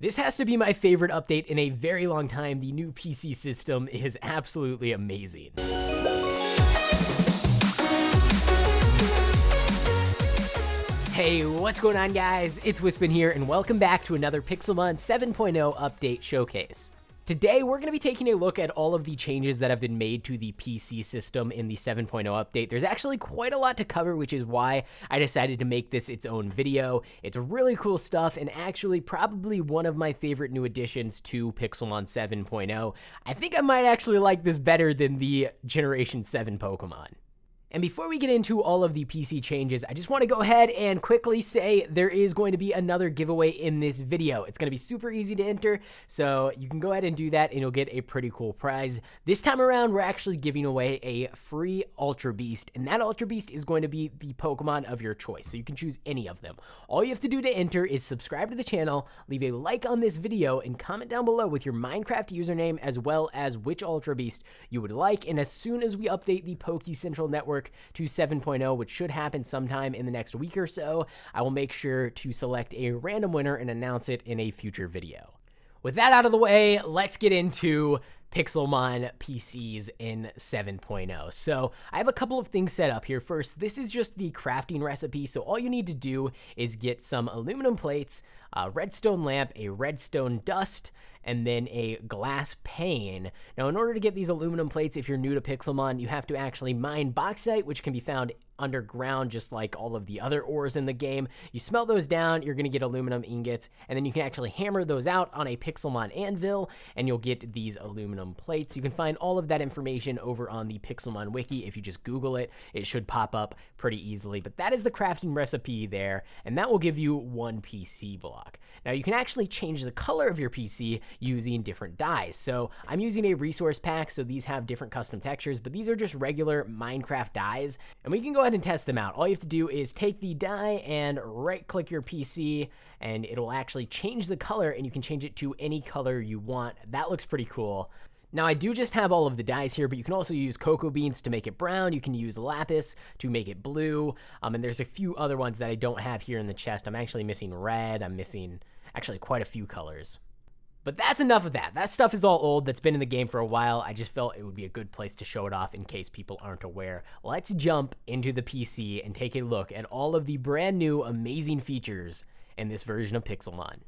This has to be my favorite update in a very long time. The new PC system is absolutely amazing. Hey, what's going on, guys? It's Wispin here, and welcome back to another Pixelmon 7.0 update showcase. Today, we're going to be taking a look at all of the changes that have been made to the PC system in the 7.0 update. There's actually quite a lot to cover, which is why I decided to make this its own video. It's really cool stuff, and actually probably one of my favorite new additions to Pixelmon 7.0. I think I might actually like this better than the Generation 7 Pokemon. And before we get into all of the PC changes, I just want to go ahead and quickly say there is going to be another giveaway in this video. It's going to be super easy to enter, so you can go ahead and do that and you'll get a pretty cool prize. This time around, we're actually giving away a free Ultra Beast, and that Ultra Beast is going to be the Pokemon of your choice, so you can choose any of them. All you have to do to enter is subscribe to the channel, leave a like on this video, and comment down below with your Minecraft username as well as which Ultra Beast you would like, and as soon as we update the Poke Central Network to 7.0, which should happen sometime in the next week or so, I will make sure to select a random winner and announce it in a future video. With that out of the way, let's get into Pixelmon PCs in 7.0. So I have a couple of things set up here. First, this is just the crafting recipe. So all you need to do is get some aluminum plates, a redstone lamp, a redstone dust, and then a glass pane. Now, in order to get these aluminum plates, if you're new to Pixelmon, you have to actually mine bauxite, which can be found underground, just like all of the other ores in the game. You smelt those down, you're going to get aluminum ingots, and then you can actually hammer those out on a Pixelmon anvil, and you'll get these aluminum plates. You can find all of that information over on the Pixelmon wiki. If you just Google it, it should pop up pretty easily. But that is the crafting recipe there, and that will give you one PC block. Now, you can actually change the color of your PC using different dyes. So I'm using a resource pack, so these have different custom textures, but these are just regular Minecraft dyes, and we can go ahead and test them out. All you have to do is take the dye and right-click your PC, and it'll actually change the color, and you can change it to any color you want. That looks pretty cool. Now, I do just have all of the dyes here, but you can also use cocoa beans to make it brown. You can use lapis to make it blue, and there's a few other ones that I don't have here in the chest. I'm actually missing red. I'm missing actually quite a few colors. But that's enough of that. That stuff is all old. That's been in the game for a while. I just felt it would be a good place to show it off in case people aren't aware. Let's jump into the PC and take a look at all of the brand new amazing features in this version of Pixelmon.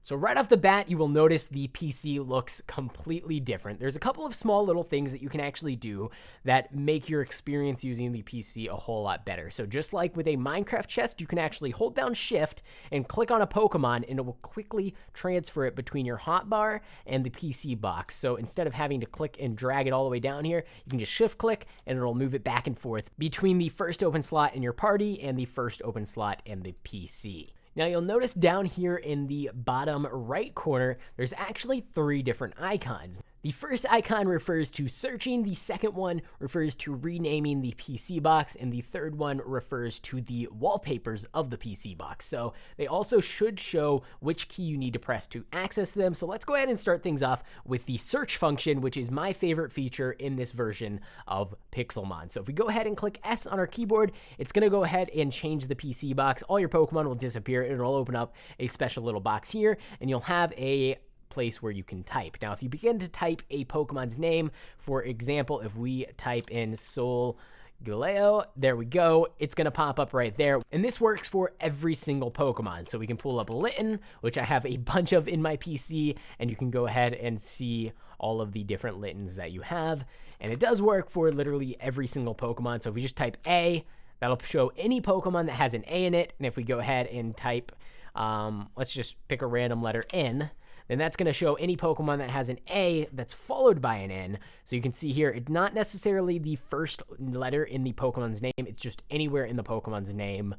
So right off the bat, you will notice the PC looks completely different. There's a couple of small little things that you can actually do that make your experience using the PC a whole lot better. So just like with a Minecraft chest, you can actually hold down Shift and click on a Pokemon, and it will quickly transfer it between your hotbar and the PC box. So instead of having to click and drag it all the way down here, you can just Shift click and it'll move it back and forth between the first open slot in your party and the first open slot in the PC. Now, you'll notice down here in the bottom right corner, there's actually 3 different icons. The first icon refers to searching, the second one refers to renaming the PC box, and the third one refers to the wallpapers of the PC box. So they also should show which key you need to press to access them. So let's go ahead and start things off with the search function, which is my favorite feature in this version of Pixelmon. So if we go ahead and click S on our keyboard, it's going to go ahead and change the PC box. All your Pokemon will disappear, and it'll open up a special little box here, and you'll have a place where you can type. Now, if you begin to type a Pokemon's name, for example, if we type in Solgaleo, there we go, it's going to pop up right there. And this works for every single Pokemon. So we can pull up Litten, which I have a bunch of in my PC, and you can go ahead and see all of the different Littens that you have. And it does work for literally every single Pokemon. So if we just type A, that'll show any Pokemon that has an A in it. And if we go ahead and type, let's just pick a random letter N, then that's going to show any Pokemon that has an A that's followed by an N. So you can see here, it's not necessarily the first letter in the Pokemon's name. It's just anywhere in the Pokemon's name,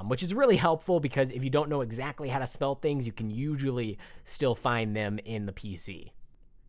which is really helpful because if you don't know exactly how to spell things, you can usually still find them in the PC.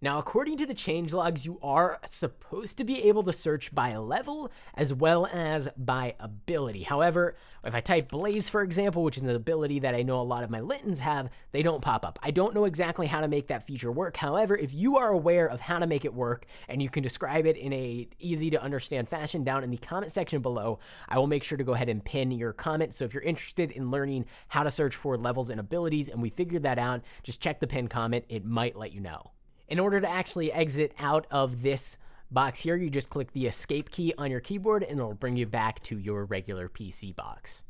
Now, according to the changelogs, you are supposed to be able to search by level as well as by ability. However, if I type Blaze, for example, which is an ability that I know a lot of my Littens have, they don't pop up. I don't know exactly how to make that feature work. However, if you are aware of how to make it work and you can describe it in a easy to understand fashion down in the comment section below, I will make sure to go ahead and pin your comment. So if you're interested in learning how to search for levels and abilities and we figured that out, just check the pinned comment. It might let you know. In order to actually exit out of this box here, you just click the escape key on your keyboard and it'll bring you back to your regular PC box.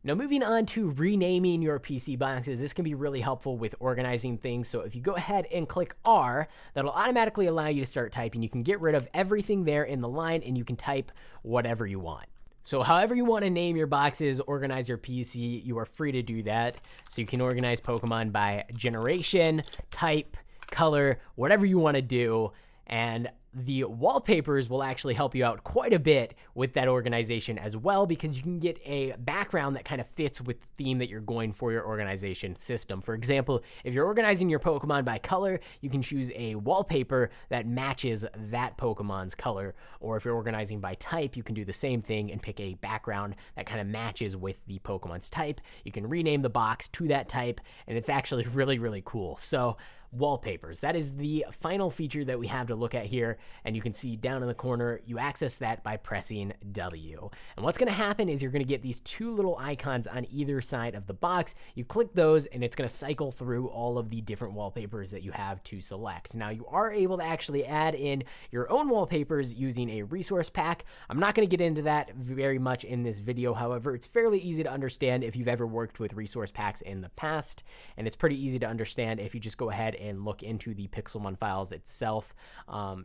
Now, moving on to renaming your PC boxes, this can be really helpful with organizing things. So if you go ahead and click R, that'll automatically allow you to start typing. You can get rid of everything there in the line and you can type whatever you want. So however you want to name your boxes, organize your PC, you are free to do that. So you can organize Pokemon by generation, type, color, whatever you want to do, and the wallpapers will actually help you out quite a bit with that organization as well, because you can get a background that kind of fits with the theme that you're going for your organization system. For example, if you're organizing your Pokemon by color, you can choose a wallpaper that matches that Pokemon's color, or if you're organizing by type, you can do the same thing and pick a background that kind of matches with the Pokemon's type. You can rename the box to that type, and it's actually really, really cool. So wallpapers, that is the final feature that we have to look at here, and you can see down in the corner you access that by pressing W. And what's going to happen is you're going to get these two little icons on either side of the box. You click those and it's going to cycle through all of the different wallpapers that you have to select. Now, you are able to actually add in your own wallpapers using a resource pack. I'm not going to get into that very much in this video. However, it's fairly easy to understand if you've ever worked with resource packs in the past, and it's pretty easy to understand if you just go ahead and look into the Pixelmon files itself.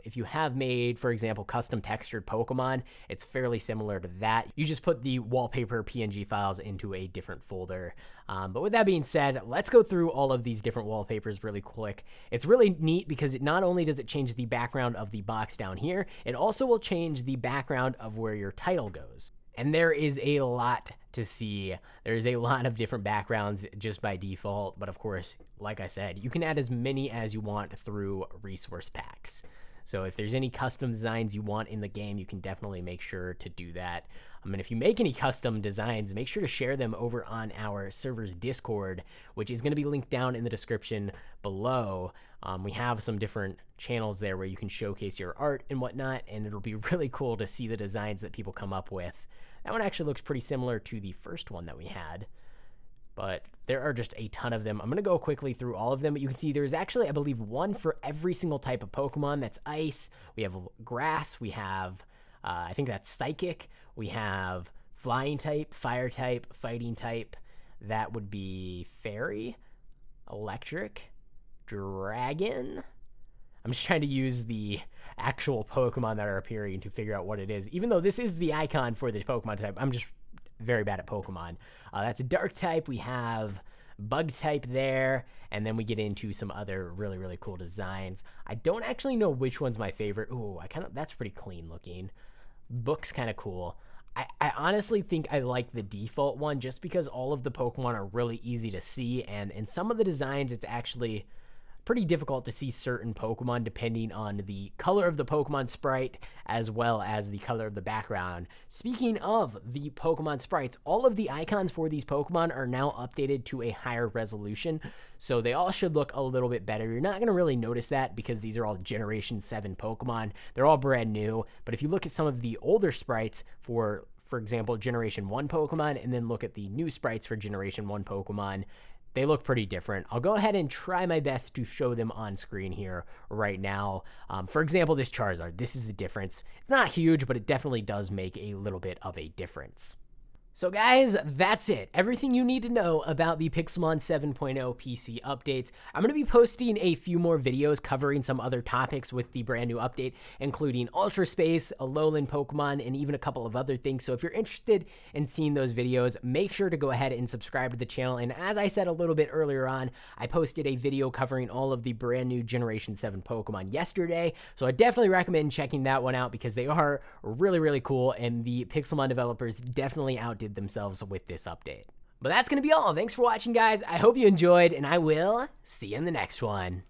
If you have made, for example, custom textured Pokemon, it's fairly similar to that. You just put the wallpaper PNG files into a different folder. But with that being said, let's go through all of these different wallpapers really quick. It's really neat because not only does it change the background of the box down here, it also will change the background of where your title goes. And there is a lot to see. There's a lot of different backgrounds just by default, but of course, like I said, you can add as many as you want through resource packs. So if there's any custom designs you want in the game, you can definitely make sure to do that. And if you make any custom designs, make sure to share them over on our server's Discord, which is going to be linked down in the description below. We have some different channels there where you can showcase your art and whatnot, and it'll be really cool to see the designs that people come up with. That one actually looks pretty similar to the first one that we had, but there are just a ton of them. I'm going to go quickly through all of them, but you can see there's actually, I believe, one for every single type of Pokemon. That's ice. We have grass. We have, I think that's psychic. We have flying type, fire type, fighting type. That would be fairy, electric, dragon. I'm just trying to use the actual Pokemon that are appearing to figure out what it is. Even though this is the icon for the Pokemon type, I'm just very bad at Pokemon. That's a dark type. We have bug type there, and then we get into some other really, really cool designs. I don't actually know which one's my favorite. Ooh, that's pretty clean looking. Book's kind of cool. I honestly think I like the default one just because all of the Pokemon are really easy to see, and in some of the designs, it's actually pretty difficult to see certain Pokemon depending on the color of the Pokemon sprite as well as the color of the background. Speaking of the Pokemon sprites, all of the icons for these Pokemon are now updated to a higher resolution, so they all should look a little bit better. You're not going to really notice that because these are all Generation 7 Pokemon. They're all brand new, but if you look at some of the older sprites for example, Generation 1 Pokemon, and then look at the new sprites for Generation 1 Pokemon, they look pretty different. I'll go ahead and try my best to show them on screen here right now. For example, this Charizard, this is the difference. It's not huge, but it definitely does make a little bit of a difference. So guys, that's it. Everything you need to know about the Pixelmon 7.0 PC updates. I'm going to be posting a few more videos covering some other topics with the brand new update, including Ultra Space, Alolan Pokemon, and even a couple of other things. So if you're interested in seeing those videos, make sure to go ahead and subscribe to the channel. And as I said a little bit earlier on, I posted a video covering all of the brand new Generation 7 Pokemon yesterday. So I definitely recommend checking that one out because they are really, really cool. And the Pixelmon developers definitely outdid themselves with this update. But that's going to be all. Thanks for watching, guys. I hope you enjoyed, and I will see you in the next one.